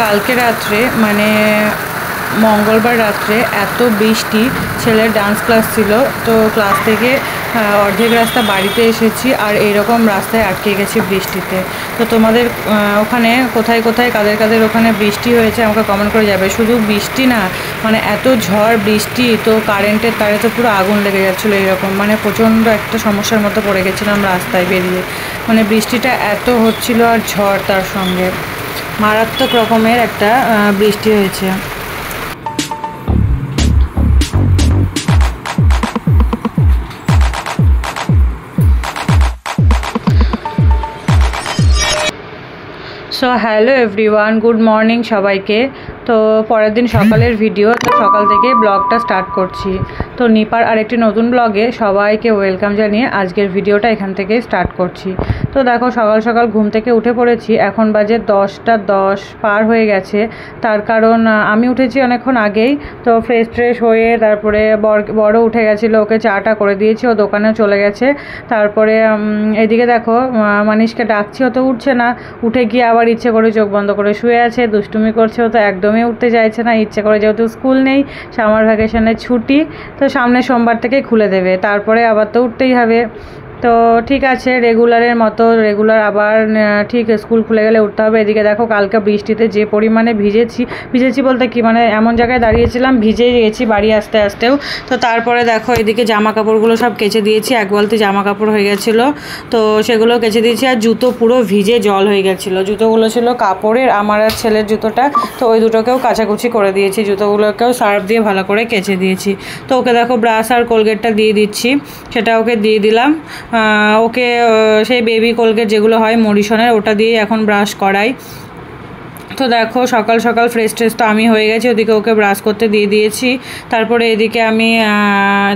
কালকে রাত্রে মানে মঙ্গলবার রাত্রে এত বৃষ্টি, ছেলের ডান্স ক্লাস ছিল, তো ক্লাস থেকে অর্ধেক রাস্তা বাড়িতে এসেছি আর এইরকম রাস্তায় আটকে গেছি বৃষ্টিতে। তো তোমাদের ওখানে কোথায় কোথায় কাদের কাদের ওখানে বৃষ্টি হয়েছে আমাকে কমেন্ট করে যাবে। শুধু বৃষ্টি না, মানে এত ঝড় বৃষ্টি, তো কারেন্টের তারে তো পুরো আগুন লেগে যাচ্ছিলো। এরকম মানে প্রচণ্ড একটা সমস্যার মতো পড়ে গেছিলাম রাস্তায় বেরিয়ে। মানে বৃষ্টিটা এত হচ্ছিল আর ঝড় তার সঙ্গে, মারাত্মক রকমের একটা বৃষ্টি হয়েছে। So hello everyone, good morning সবাইকে। তো পরের দিন সকালের ভিডিও, তো সকাল থেকে ব্লগটা স্টার্ট করছি। তো নিপার আরেকটি নতুন ব্লগে সবাইকে ওয়েলকাম জানিয়ে আজকের ভিডিওটা এখান থেকে স্টার্ট করছি। তো দেখো সকাল সকাল ঘুম থেকে উঠে পড়েছি, এখন বাজে 10টা 10 পার হয়ে গেছে। তার কারণ আমি উঠেছি অনেকক্ষণ আগেই, তো ফ্রেশ হয়ে তারপরে বড় উঠে গেছিলো, ওকে চাটা করে দিয়েছি, ও দোকানেও চলে গেছে। তারপরে এদিকে দেখো মানিশকে ডাকছি, ও তো উঠছে না, উঠে গিয়ে আবার ইচ্ছে করে চোখ বন্ধ করে শুয়ে আছে, দুষ্টুমি করছে। ও তো একদমই উঠতে চাইছে না ইচ্ছে করে, যেহেতু স্কুল নেই, সামার ভ্যাকেশনের ছুটি, তো সামনে সোমবার থেকেই খুলে দেবে, তারপরে আবার তো উঠতেই হবে। তো ঠিক আছে, রেগুলারের মতো রেগুলার আবার ঠিক স্কুল খুলে গেলে উঠতে হবে। এদিকে দেখো কালকে বৃষ্টিতে যে পরিমাণে ভিজেছি বলতে কি, মানে এমন জায়গায় দাঁড়িয়েছিলাম ভিজে গেছি বাড়ি আসতেও। তো তারপরে দেখো এদিকে জামা কাপড়গুলো সব কেচে দিয়েছি, এক বালতি জামা কাপড় হয়ে গেছিলো, তো সেগুলো কেচে দিয়েছি। আর জুতো পুরো ভিজে জল হয়ে গেছিলো, জুতোগুলো ছিল কাপড়ের, আমার আর ছেলের জুতোটা, তো ওই দুটোকেও কাচাকুচি করে দিয়েছি, জুতোগুলোকেও সার্ফ দিয়ে ভালো করে কেচে দিয়েছি। তো ওকে দেখো ব্রাশ আর কোলগেটটা দিয়ে দিচ্ছি, সেটা ওকে দিয়ে দিলাম। ওকে সেই বেবি কোলগেট যেগুলো হয় মরিশনের, ওটা দিয়ে এখন ব্রাশ করাই। তো দেখো সকাল সকাল ফ্রেশ তো আমি হয়ে গেছি, ওদিকে ওকে ব্রাশ করতে দিয়ে দিয়েছি। তারপরে এদিকে আমি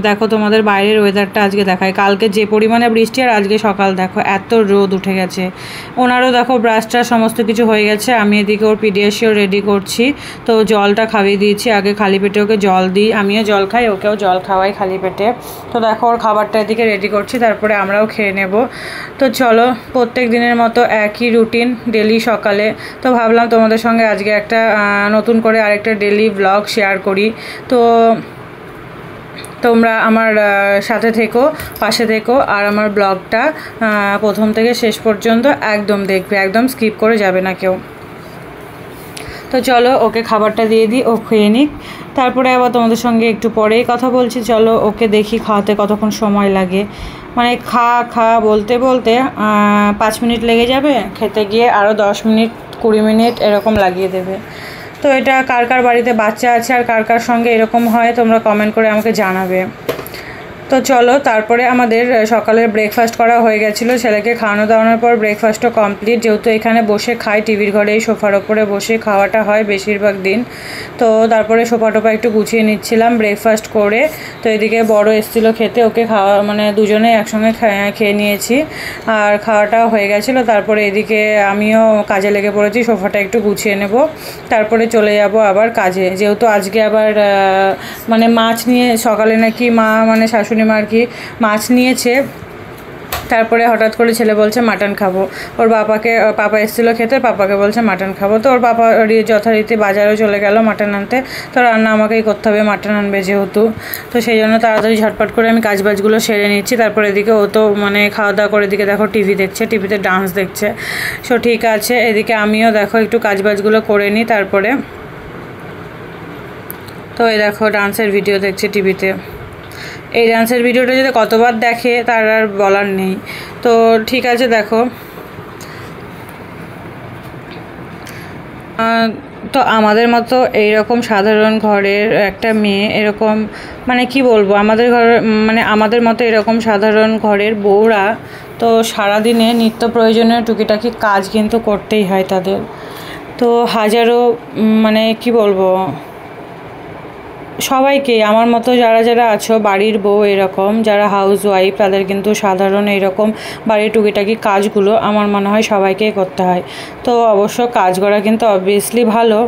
দেখো তোমাদের বাইরের ওয়েদারটা আজকে দেখায়, কালকে যে পরিমাণে বৃষ্টি আর আজকে সকাল দেখো এত রোদ উঠে গেছে। ওনারও দেখো ব্রাশটা সমস্ত কিছু হয়ে গেছে, আমি এদিকে ওর পিডিয়াশিও রেডি করছি। তো জলটা খাইয়ে দিয়েছি, আগে খালি পেটে ওকে জল দিই, আমিও জল খাই, ওকেও জল খাওয়াই খালি পেটে। তো দেখো ওর খাবারটা এদিকে রেডি করছি, তারপরে আমরাও খেয়ে নেব। তো চলো প্রত্যেক দিনের মতো একই রুটিন ডেলি সকালে, তো ভাবলাম তোমাদের সঙ্গে আজকে একটা নতুন করে আরেকটা ডেলি ব্লগ শেয়ার করি। তো তোমরা আমার সাথে থেকো, পাশে থেকো, আর আমার ব্লগটা প্রথম থেকে শেষ পর্যন্ত একদম দেখবে, একদম স্কিপ করে যাবে না কেউ। তো চলো ওকে খাবারটা দিয়ে দিই, ও খেয়ে নিক, তারপরে আবার তোমাদের সঙ্গে একটু পরেই কথা বলছি। চলো ওকে দেখি খাওয়াতে কতক্ষণ সময় লাগে, মানে খা বলতে বলতে 5 মিনিট লেগে যাবে, খেতে গিয়ে আরও 10 মিনিট 20 মিনিট এরকম লাগিয়ে দেবে। তো এটা কার কার বাড়িতে বাচ্চা আছে আর কার কার সঙ্গে এরকম হয় তোমরা কমেন্ট করে আমাকে জানাবে। তো চলো তারপরে আমাদের সকালের ব্রেকফাস্ট করা হয়ে গেছিলো, ছেলেকে খাওয়ানো দাওয়ানোর পর ব্রেকফাস্টও কমপ্লিট, যেহেতু এখানে বসে খাই টিভির ঘরে, এই সোফার ওপরে বসে খাওয়াটা হয় বেশিরভাগ দিন। তো তারপরে সোফা টোফা একটু গুছিয়ে নিচ্ছিলাম ব্রেকফাস্ট করে। তো এদিকে বড় এসেছিলো খেতে, ওকে খাওয়া মানে দুজনেই একসঙ্গে খেয়ে নিয়েছি, আর খাওয়াটাও হয়ে গেছিলো। তারপরে এদিকে আমিও কাজে লেগে পড়েছি, সোফাটা একটু গুছিয়ে নেব, তারপরে চলে যাব আবার কাজে। যেহেতু আজকে আবার মানে মাছ নিয়ে, সকালে নাকি মা মানে শাশুড়ি মা আর কি মাছ নিয়েছে, তারপরে হঠাৎ করে ছেলে বলছে মাটন খাবো, ওর পাপা এসেছিলো খেতে, পাপাকে বলছে মাটন খাবো। তো ওর পাপা যথারীতি বাজারেও চলে গেল মাটন আনতে, তো রান্না আমাকেই করতে হবে, মাটন আনবে যেহেতু। তো সেই জন্য তাড়াতাড়ি ঝটপট করে আমি কাজবাজগুলো সেরে নিচ্ছি। তারপরে এদিকে ও তো মানে খাওয়া দাওয়া করে এদিকে দেখো টিভি দেখছে, টিভিতে ডান্স দেখছে। সো ঠিক আছে, এদিকে আমিও দেখো একটু কাজবাজগুলো করে নিই। তারপরে তো এই দেখো ডান্সের ভিডিও দেখছে টিভিতে, এই ডান্সের ভিডিওটা যদি কতবার দেখে তার আর বলার নেই। তো ঠিক আছে, দেখো তো আমাদের মতো এইরকম সাধারণ ঘরের একটা মেয়ে, এরকম মানে কি বলবো, আমাদের মানে আমাদের মতো এরকম সাধারণ ঘরের বউরা তো সারাদিনে নিত্য প্রয়োজনীয় টুকিটাকি কাজ কিন্তু করতেই হয় তাদের। তো হাজারো মানে কি বলবো, সবাইকে আমার মতো যারা আছো বাড়ির বউ, এরকম যারা হাউস ওয়াইফ, তাদের কিন্তু সাধারণ এইরকম বাড়ির টুকিটাকি কাজগুলো আমার মনে হয় সবাইকেই করতে হয়। তো অবশ্য কাজ করা কিন্তু অবভিয়াসলি ভালো।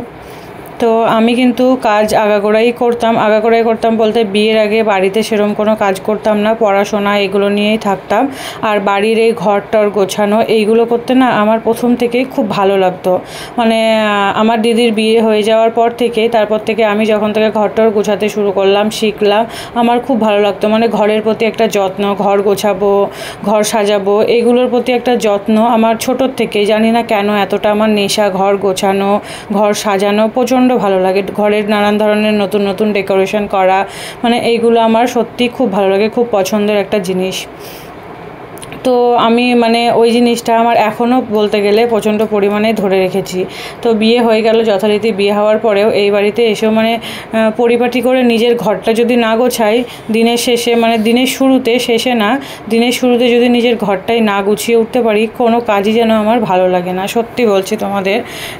তো তো আমি কিন্তু কাজ আগাগোড়াই করতাম বলতে বিয়ের আগে বাড়িতে সেরকম কোনো কাজ করতাম না, পড়াশোনা এগুলো নিয়েই থাকতাম। আর বাড়ির এই ঘর-টর গোছানো এইগুলো করতে না আমার প্রথম থেকেই খুব ভালো লাগতো। মানে আমার দিদির বিয়ে হয়ে যাওয়ার পর থেকেই, তারপর থেকে আমি যখন থেকে ঘর-টর গোছাতে শুরু করলাম, শিখলাম, আমার খুব ভালো লাগতো। মানে ঘরের প্রতি একটা যত্ন, ঘর গোছাবো, ঘর সাজাবো, এগুলোর প্রতি একটা যত্ন আমার ছোটোর থেকেই, জানি না কেন এতটা আমার নেশা। ঘর গোছানো, ঘর সাজানো প্রচণ্ড ভালো লাগে। ঘরের নানান ধরনের নতুন নতুন ডেকোরেশন করা, মানে এইগুলো আমার সত্যি খুব ভালো লাগে, খুব পছন্দের একটা জিনিস। তো আমি মানে ওই জিনিসটা আমার এখনও বলতে গেলে প্রচণ্ড পরিমাণে ধরে রেখেছি। তো বিয়ে হয়ে গেল, যথারীতি বিয়ে হওয়ার পরেও এই বাড়িতে এসেও মানে পরিপাটি করে নিজের ঘরটা যদি না গোছাই দিনের শেষে, মানে দিনের শুরুতে, শেষে না, দিনের শুরুতে যদি নিজের ঘরটাই না গুছিয়ে উঠতে পারি, কোনো কাজই যেন আমার ভালো লাগে না। সত্যি বলছি তোমাদের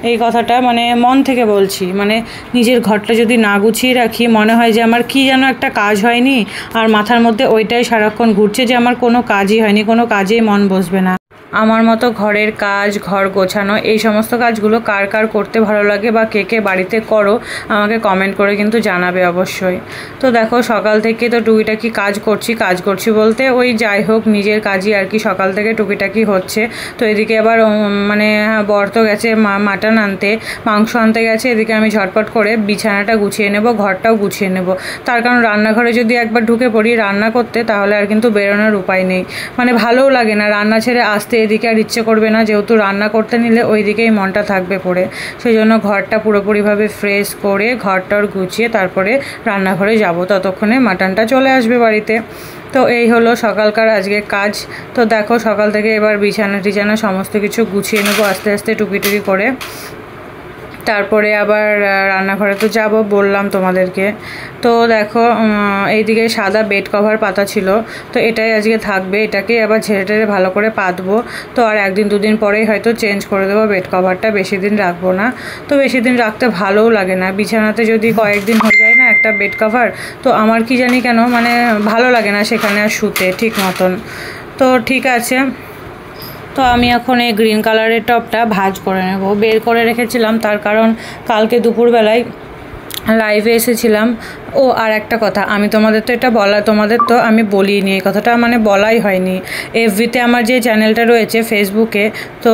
এই কথাটা, মানে মন থেকে বলছি। মানে নিজের ঘরটা যদি না গুছিয়ে রাখি, মনে হয় যে আমার কি যেন একটা কাজ হয়নি, আর মাথার মধ্যে ওইটাই সারাক্ষণ ঘুরছে যে আমার কোনো কাজই হয়নি, কোনো কাজেই মন বসবে না। আমার মতো ঘরের কাজ, ঘর গোছানো, এই সমস্ত কাজগুলো কার কার করতে ভালো লাগে বা কে কে বাড়িতে করো আমাকে কমেন্ট করে কিন্তু জানাবে অবশ্যই। তো দেখো সকাল থেকে তো টুকিটাকি কাজ করছি বলতে ওই যাই হোক নিজের কাজই আর কি, সকাল থেকে টুকিটাকি হচ্ছে। তো এদিকে আবার মানে বর তো গেছে মাটন আনতে, মাংস আনতে গেছে, এদিকে আমি ঝটপট করে বিছানাটা গুছিয়ে নেব, ঘরটাও গুছিয়ে নেব। তার কারণ রান্নাঘরে যদি একবার ঢুকে পড়ি রান্না করতে, তাহলে আর কিন্তু বেরোনোর উপায় নেই। মানে ভালোও লাগে না, রান্না ছেড়ে আসতে এদিকে আর ইচ্ছে করবে না, যেহেতু রান্না করতে নিলে ওই দিকেই মনটা থাকবে পড়ে। সেই জন্য ঘরটা পুরোপুরিভাবে ফ্রেশ করে ঘরটার গুছিয়ে তারপরে রান্নাঘরে যাব, ততক্ষণে মাটনটা চলে আসবে বাড়িতে। তো এই হলো সকালকার আজকে কাজ। তো দেখো সকাল থেকে এবার বিছানা সমস্ত কিছু গুছিয়ে নেবো আস্তে আস্তে টুকি করে। তারপরে আবার রান্নাঘরে তো যাব, বললাম তোমাদেরকে। তো দেখো এইদিকে সাদা বেড কভার পাতা ছিল, তো এটাই আজকে থাকবে। এটাকে আবার ঝেড়ে টেড়ে ভালো করে পাতবো। তো আর একদিন দুদিন পরেই হয়তো চেঞ্জ করে দেবো বেড কভারটা, বেশি দিন রাখবো না। তো বেশি দিন রাখতে ভালোও লাগে না, বিছানাতে যদি কয়েকদিন হয়ে যায় না একটা বেড কভার, তো আমার কি জানি কেন মানে ভালো লাগে না সেখানে আর শুতে ঠিক মতন। তো ঠিক আছে, তো আমি এখন এই গ্রিন কালারের টপটা ভাঁজ করে নেব। বের করে রেখেছিলাম তার কারণ কালকে দুপুরবেলায় লাইভে এসেছিলাম। ও আর একটা কথা, আমি তোমাদের তো আমি বলিনি, এই কথাটা মানে বলাই হয়নি। এফবিতে আমার যে চ্যানেলটা রয়েছে ফেসবুকে, তো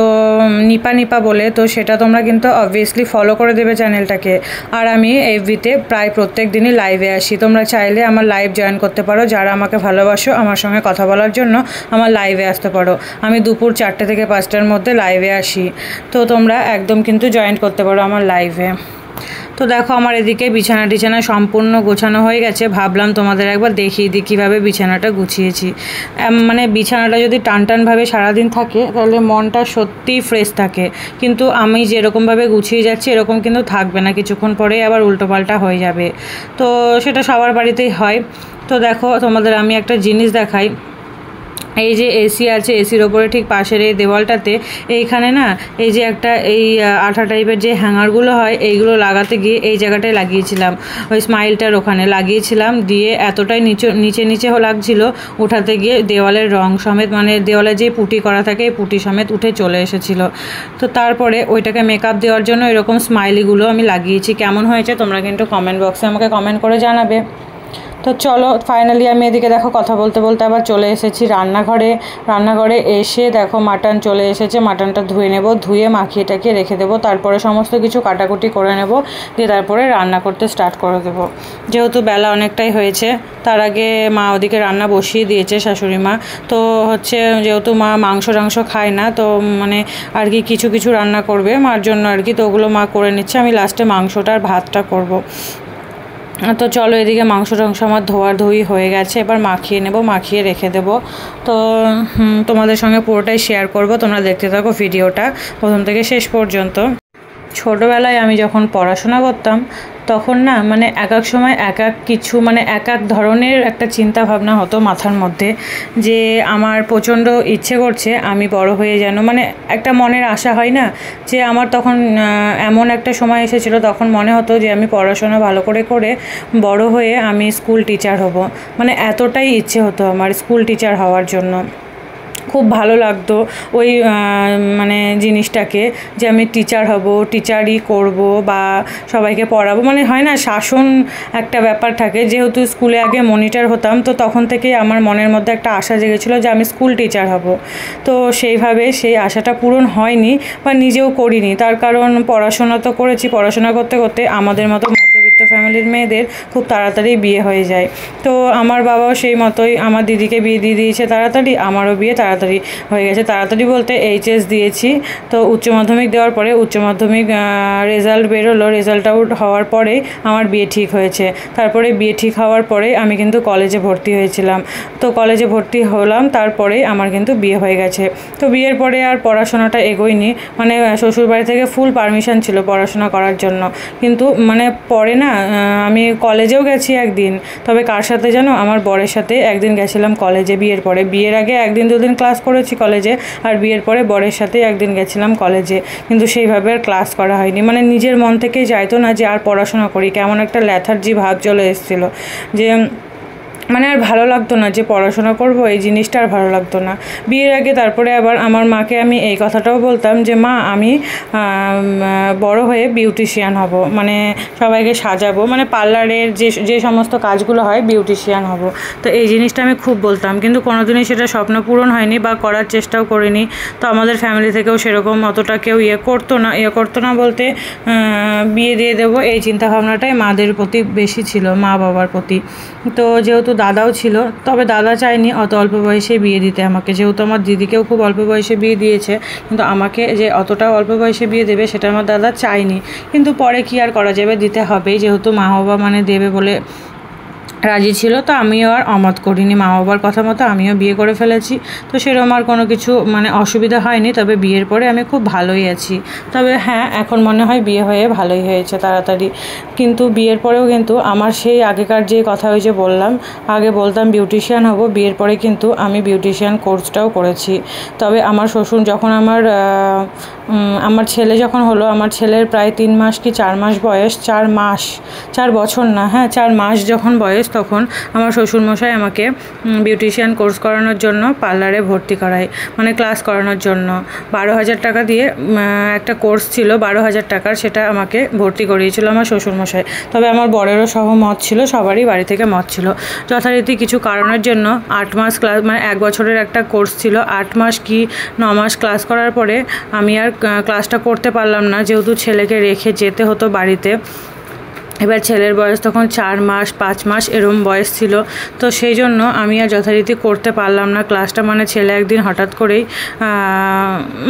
নিপা বলে, তো সেটা তোমরা কিন্তু অবভিয়াসলি ফলো করে দেবে চ্যানেলটাকে। আর আমি এফবিতে প্রায় প্রত্যেক দিনই লাইভে আসি, তোমরা চাইলে আমার লাইভ জয়েন করতে পারো। যারা আমাকে ভালোবাসো, আমার সঙ্গে কথা বলার জন্য আমার লাইভে আসতে পারো। আমি দুপুর 4টে থেকে 5টার মধ্যে লাইভে আসি, তো তোমরা একদম কিন্তু জয়েন করতে পারো আমার লাইভে। তো দেখো আমার এদিকে বিছানা সম্পূর্ণ গোছানো হয়ে গেছে। ভাবলাম তোমাদের একবার দেখিয়ে দিই কীভাবে বিছানাটা গুছিয়েছি। মানে বিছানাটা যদি টানভাবে সারাদিন থাকে তাহলে মনটা সত্যিই ফ্রেশ থাকে, কিন্তু আমি যেরকমভাবে গুছিয়ে যাচ্ছি এরকম কিন্তু থাকবে না, কিছুক্ষণ পরে আবার উল্টোপাল্টা হয়ে যাবে। তো সেটা সবার বাড়িতেই হয়। তো দেখো তোমাদের আমি একটা জিনিস দেখাই। এই যে এসি আছে, এসির ওপরে ঠিক পাশের এই দেওয়ালটাতে এইখানে না এই যে একটা এই আঠা টাইপের যে হ্যাঙ্গারগুলো হয়, এইগুলো লাগাতে গিয়ে এই জায়গাটায় লাগিয়েছিলাম, ওই স্মাইলটার ওখানে লাগিয়েছিলাম, দিয়ে এতটাই নিচে লাগছিল, উঠাতে গিয়ে দেওয়ালের রং সমেত, মানে দেওয়ালে যে পুটি করা থাকে এই পুটি সমেত উঠে চলে এসেছিলো। তো তারপরে ওইটাকে মেকআপ দেওয়ার জন্য এরকম স্মাইলিগুলো আমি লাগিয়েছি। কেমন হয়েছে তোমরা কিন্তু কমেন্ট বক্সে আমাকে কমেন্ট করে জানাবে। তো চলো ফাইনালি আমি এদিকে দেখো কথা বলতে আবার চলে এসেছি রান্নাঘরে এসে দেখো মাটন চলে এসেছে। মাটনটা ধুয়ে নেব, ধুয়ে মাখিয়ে টাকিয়ে রেখে দেবো, তারপরে সমস্ত কিছু কাটাকুটি করে নেব, দিয়ে তারপরে রান্না করতে স্টার্ট করে দেবো। যেহেতু বেলা অনেকটাই হয়েছে, তার আগে মা ওদিকে রান্না বসিয়ে দিয়েছে, শাশুড়ি মা। তো হচ্ছে যেহেতু মা মাংস খায় না, তো মানে আর কি কিছু রান্না করবে মার জন্য আর কি, তো ওগুলো মা করে নিচ্ছে, আমি লাস্টে মাংসটা আর ভাতটা করব। তো চলো এদিকে মাংস আমার ধোয়াধুয়ি হয়ে গেছে, এবার মাখিয়ে নেব, মাখিয়ে রেখে দেব। তো তোমাদের সঙ্গে পুরোটাই শেয়ার করব, তোমরা দেখতে থাকো ভিডিওটা প্রথম থেকে শেষ পর্যন্ত। ছোটোবেলায় আমি যখন পড়াশোনা করতাম তখন না মানে এক সময় কিছু মানে এক ধরনের একটা চিন্তা ভাবনা হতো মাথার মধ্যে, যে আমার প্রচণ্ড ইচ্ছে করছে আমি বড় হয়ে যেন, মানে একটা মনের আশা হয় না, যে আমার তখন এমন একটা সময় এসেছিলো, তখন মনে হতো যে আমি পড়াশোনা ভালো করে বড় হয়ে আমি স্কুল টিচার হব। মানে এতটাই ইচ্ছে হতো আমার স্কুল টিচার হওয়ার জন্য। খুব ভালো লাগতো ওই মানে জিনিসটাকে, যে আমি টিচার হব, টিচারই করব বা সবাইকে পড়াবো, মানে হয় না শাসন একটা ব্যাপার থাকে। যেহেতু স্কুলে আগে মনিটর হতাম, তো তখন থেকেই আমার মনের মধ্যে একটা আশা জেগেছিলো যে আমি স্কুল টিচার হব। তো সেইভাবে সেই আশাটা পূরণ হয়নি বা নিজেও করিনি, তার কারণ পড়াশোনা তো করেছি, পড়াশোনা করতে করতে আমাদের মতো মধ্যবিত্ত ফ্যামিলির মেয়েদের খুব তাড়াতাড়ি বিয়ে হয়ে যায়। তো আমার বাবাও সেই মতোই আমার দিদিকে বিয়ে দিয়ে দিয়েছে তাড়াতাড়ি, আমারও বিয়ে তাড়াতাড়ি হয়ে গেছে। তাড়াতাড়ি বলতে এইচএস দিয়েছি, তো উচ্চ মাধ্যমিক দেওয়ার পরে উচ্চ মাধ্যমিক রেজাল্ট বেরোলো, রেজাল্ট আউট হওয়ার পরেই আমার বিয়ে ঠিক হয়েছে। তারপরে বিয়ে ঠিক হওয়ার পরে আমি কিন্তু কলেজে ভর্তি হয়েছিলাম। তো কলেজে ভর্তি হলাম, তারপরেই আমার কিন্তু বিয়ে হয়ে গেছে। তো বিয়ের পরে আর পড়াশোনাটা এগোয়নি, মানে শ্বশুরবাড়ি থেকে ফুল পারমিশন ছিল পড়াশোনা করার জন্য। কিন্তু মানে পরে না আমি কলেজেও গেছি একদিন, তবে কার সাথে জানো, আমার বরের সাথে একদিন গেছিলাম কলেজে বিয়ের পরে। বিয়ের আগে একদিন দুদিন ক্লাস করেছি কলেজে, আর বিয়ের পরে বরের সাথে একদিন গেছিলাম কলেজে। কিন্তু সেইভাবে আর ক্লাস করা হয়নি, মানে নিজের মন থেকেই চাইতো না যে আর পড়াশোনা করি, কেমন একটা ল্যাথার্জি ভাব চলে এসেছিলো, যে মানে আর ভালো লাগতো না যে পড়াশোনা করব, এই জিনিসটা আর ভালো লাগতো না বিয়ের আগে। তারপরে আবার আমার মাকে আমি এই কথাটাও বলতাম যে মা, আমি বড় হয়ে বিউটিশিয়ান হব, মানে সবাইকে সাজাবো, মানে পার্লারের যে সমস্ত কাজগুলো হয় বিউটিশিয়ান হব। তো এই জিনিসটা আমি খুব বলতাম, কিন্তু কোনোদিনই সেটা স্বপ্ন পূরণ হয়নি বা করার চেষ্টাও করিনি। তো আমাদের ফ্যামিলি থেকেও সেরকম অতটা কেউ ইয়ে করতো না বলতে বিয়ে দিয়ে দেবো এই চিন্তাভাবনাটাই মাদের প্রতি বেশি ছিল, মা বাবার প্রতি। তো যেহেতু দাদাও ছিল, তবে দাদা চায়নি অত অল্প বয়সে বিয়ে দিতে আমাকে, যেহেতু আমার দিদিকেও খুব অল্প বয়সে বিয়ে দিয়েছে, কিন্তু আমাকে যে অতটাও অল্প বয়সে বিয়ে দেবে সেটা আমার দাদা চায়নি। কিন্তু পরে কি আর করা যাবে, দিতে হবেই, যেহেতু মা বাবা মানে দেবে বলে রাজি ছিল। তো আমিও আর অমত করিনি, মা বাবার কথা মতো আমিও বিয়ে করে ফেলেছি। তো সেরকম আর কোনো কিছু মানে অসুবিধা হয়নি, তবে বিয়ের পরে আমি খুব ভালোই আছি। তবে হ্যাঁ, এখন মনে হয় বিয়ে হয়ে ভালোই হয়েছে তাড়াতাড়ি। কিন্তু বিয়ের পরেও কিন্তু আমার সেই আগেকার যে কথা ওই যে বললাম, আগে বলতাম বিউটিশিয়ান হব, বিয়ের পরে কিন্তু আমি বিউটিশিয়ান কোর্সটাও করেছি। তবে আমার শ্বশুর যখন আমার ছেলে যখন হলো, আমার ছেলের প্রায় 3 মাস কি 4 মাস বয়স, 4 বছর না, হ্যাঁ 4 মাস যখন বয়স, তখন আমার শ্বশুরমশাই আমাকে বিউটিশিয়ান কোর্স করানোর জন্য পার্লারে ভর্তি করায়, মানে ক্লাস করানোর জন্য 12,000 টাকা দিয়ে একটা কোর্স ছিল, 12,000 টাকার, সেটা আমাকে ভর্তি করিয়েছিল আমার শ্বশুরমশাই। তবে আমার বরেরও সহমত ছিল, সবারই বাড়ি থেকে মত ছিল। যথারীতি কিছু কারণের জন্য 8 মাস ক্লাস, মানে 1 বছরের একটা কোর্স ছিল, 8 মাস কি 9 মাস ক্লাস করার পরে আমি আর ক্লাসটা করতে পারলাম না, যেহেতু ছেলেকে রেখে যেতে হতো বাড়িতে। এবার ছেলের বয়স তখন 4 মাস 5 মাস এরম বয়স ছিল। তো সেই জন্য আমি আর যথারীতি করতে পারলাম না ক্লাসটা, মানে ছেলে একদিন হঠাৎ করেই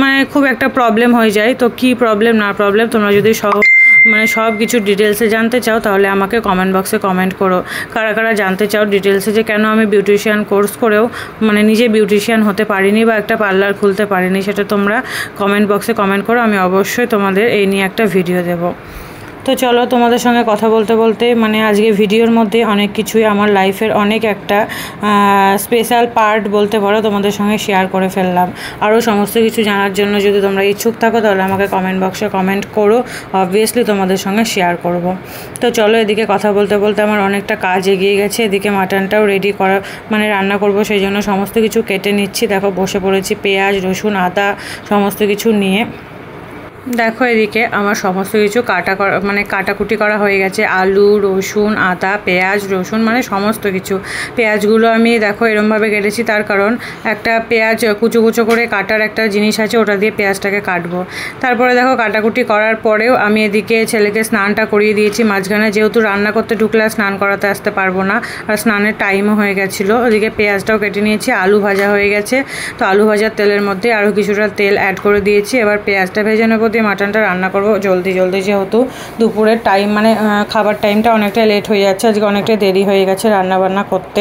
মানে খুব একটা প্রবলেম হয়ে যায়। তো কি প্রবলেম না প্রবলেম, তোমরা যদি মানে সব কিছু ডিটেলসে জানতে চাও তাহলে আমাকে কমেন্ট বক্সে কমেন্ট করো, কারা কারা জানতে চাও ডিটেলসে যে কেন আমি বিউটিশিয়ান কোর্স করেও মানে নিজে বিউটিশিয়ান হতে পারিনি বা একটা পার্লার খুলতে পারিনি, সেটা তোমরা কমেন্ট বক্সে কমেন্ট করো, আমি অবশ্যই তোমাদের এই নিয়ে একটা ভিডিও দেবো। তো চলো, তোমাদের সঙ্গে কথা বলতে বলতে মানে আজকে ভিডিওর মধ্যে অনেক কিছুই আমার লাইফের অনেক একটা স্পেশাল পার্ট বলতে পারো তোমাদের সঙ্গে শেয়ার করে ফেললাম। আরও সমস্ত কিছু জানার জন্য যদি তোমরা ইচ্ছুক থাকো তাহলে আমাকে কমেন্ট বক্সে কমেন্ট করো, অবভিয়াসলি তোমাদের সঙ্গে শেয়ার করব। তো চলো, এদিকে কথা বলতে বলতে আমার অনেকটা কাজ এগিয়ে গেছে, এদিকে মাটনটাও রেডি করা, মানে রান্না করব, সেই জন্য সমস্ত কিছু কেটে নিচ্ছি। দেখো বসে পড়েছি পেঁয়াজ রসুন আদা সমস্ত কিছু নিয়ে। দেখো এদিকে আমার সমস্ত কিছু কাটাকুটি করা হয়ে গেছে, আলু রসুন আদা পেঁয়াজ রসুন মানে সমস্ত কিছু। পেঁয়াজগুলো আমি দেখো এরমভাবে কেটেছি, তার কারণ একটা পেঁয়াজ কুচো কুচো করে কাটার একটা জিনিস আছে, ওটা দিয়ে পেঁয়াজটাকে কাটবো। তারপরে দেখো কাটাকুটি করার পরেও আমি এদিকে ছেলেকে স্নানটা করিয়ে দিয়েছি মাঝখানে, যেহেতু রান্না করতে ঢুকলে আর স্নান করাতে আসতে পারবো না, আর স্নানের টাইমও হয়ে গেছিলো। ওদিকে পেঁয়াজটাও কেটে নিয়েছি, আলু ভাজা হয়ে গেছে। তো আলু ভাজার তেলের মধ্যে আরও কিছুটা তেল অ্যাড করে দিয়েছি, এবার পেঁয়াজটা ভেজে নেবো, দিয়ে মাটনটা রান্না করব জলদি, যেহেতু দুপুরের টাইম মানে খাবার টাইমটা অনেকটা লেট হয়ে যাচ্ছে, আজকে অনেকটা দেরি হয়ে গেছে রান্নাবান্না করতে।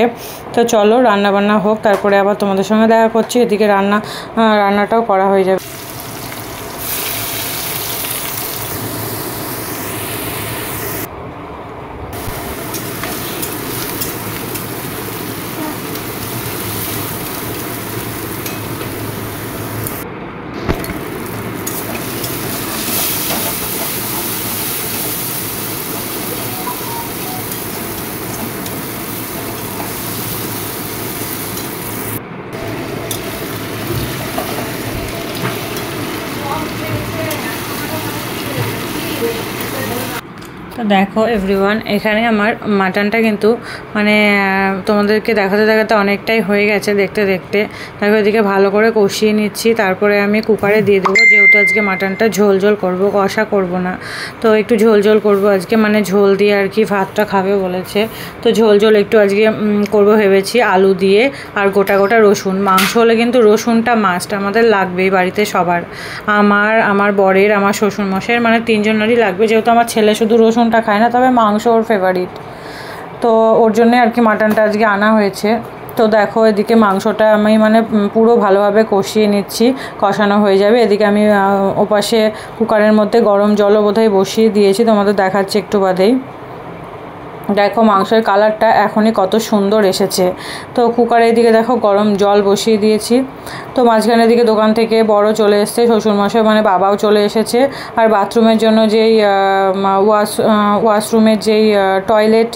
তো চলো রান্নাবান্না হোক, তারপরে আবার তোমাদের সঙ্গে দেখা করছি। এদিকে রান্নাটাও করা হয়ে যাবে। তো দেখো এভরিওয়ান, এখানে আমার মাটনটা কিন্তু মানে তোমাদেরকে দেখাতে দেখাতে অনেকটাই হয়ে গেছে। দেখতে দেখতে দেখো এদিকে ভালো করে কষিয়ে নিচ্ছি, তারপরে আমি কুকারে দিয়ে দেবো। যেহেতু আজকে মাটনটা ঝোল ঝোল করবো, কষা করব না, তো একটু ঝোল ঝোল করবো আজকে, মানে ঝোল দিয়ে আর কি ভাতটা খাবে বলেছে। তো ঝোল ঝোল একটু আজকে করবো ভেবেছি, আলু দিয়ে আর গোটা গোটা রসুন। মাংস হলে কিন্তু রসুনটা মাস্ট আমাদের লাগবেই বাড়িতে সবার, আমার বরের, আমার শ্বশুরমশাইয়ের, মানে তিনজনেরই লাগবে। যেহেতু আমার ছেলে শুধু রসুনটা খায় না, তবে মাংস ওর ফেভারিট, তো ওর জন্যে আর কি মাটনটা আজকে আনা হয়েছে। তো দেখো এদিকে মাংসটা আমি মানে পুরো ভালোভাবে কষিয়ে নিচ্ছি, কষানো হয়ে যাবে। এদিকে আমি ওপাশে কুকারের মধ্যে গরম জলও বোধহয় বসিয়ে দিয়েছি, তোমাদের দেখাচ্ছি একটু বাদেই। দেখো মাংসের কালারটা এখনই কত সুন্দর এসেছে। তো কুকারের দিকে দেখো গরম জল বসিয়ে দিয়েছি। তো মাঝখানের দিকে দোকান থেকে বড় চলে এসছে, শ্বশুরমশাই মানে বাবাও চলে এসেছে। আর বাথরুমের জন্য যেই ওয়াশরুমের যেই টয়লেট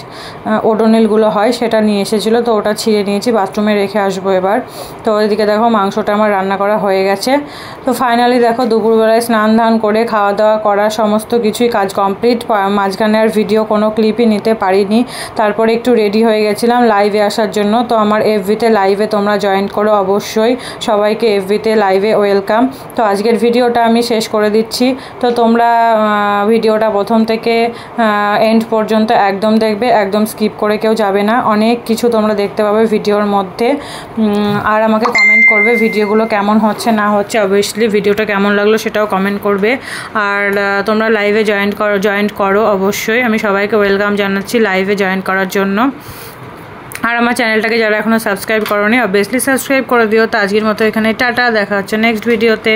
ওডোনিলগুলো হয় সেটা নিয়ে এসেছিলো, তো ওটা ছিঁড়ে নিয়েছি, বাথরুমে রেখে আসবো এবার। তো ওইদিকে দেখো মাংসটা আমার রান্না করা হয়ে গেছে। তো ফাইনালি দেখো দুপুরবেলায় স্নান ধান করে খাওয়া দাওয়া করা সমস্ত কিছুই কাজ কমপ্লিট। মাঝখানে আর ভিডিও কোনো ক্লিপই নিতে পারিনি। তারপরে একটু রেডি হয়ে গেছিলাম লাইভে আসার জন্য। তো আমার এফবিতে লাইভে তোমরা জয়েন করো অবশ্যই, সবাইকে এফবিতে লাইভে ওয়েলকাম। তো আজকের ভিডিওটা আমি শেষ করে দিচ্ছি। তো তোমরা ভিডিওটা প্রথম থেকে এন্ড পর্যন্ত একদম দেখবে, একদম স্কিপ করে কেউ যাবে না। অনেক কিছু তোমরা দেখতে পাবে ভিডিওর মধ্যে। আর আমাকে কমেন্ট করবে ভিডিওগুলো কেমন হচ্ছে না হচ্ছে, অবভিয়াসলি ভিডিওটা কেমন লাগলো সেটাও কমেন্ট করবে। আর তোমরা লাইভে জয়েন করো অবশ্যই, আমি সবাইকে ওয়েলকাম জানাচ্ছি লাইভে জয়েন করার জন্য। আর আমার চ্যানেলটাকে যারা এখনও সাবস্ক্রাইব করোনি অবভিয়াসলি সাবস্ক্রাইব করে দিও। তো আজকের মতো এখানে টাটা, দেখা হচ্ছে নেক্সট ভিডিওতে।